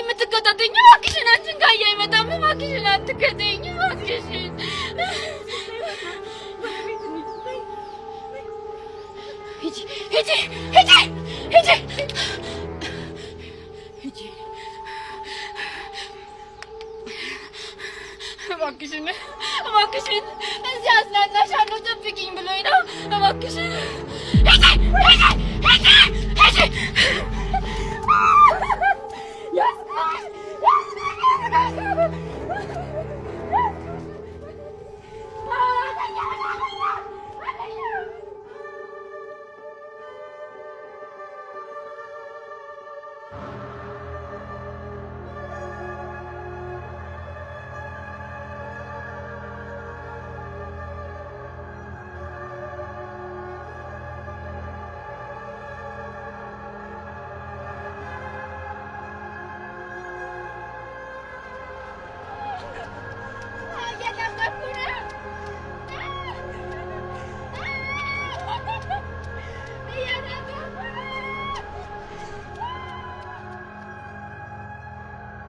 የምትከታተኝ እባክሽን አንቺን ካየ አይመጣም እባክሽን አትከተኝ እባክሽን ሂጂ እባክሽን እዚህ አዝናናሻለሁ ጠብቂኝ ብሎኝ ነው እባክሽን ሂጂ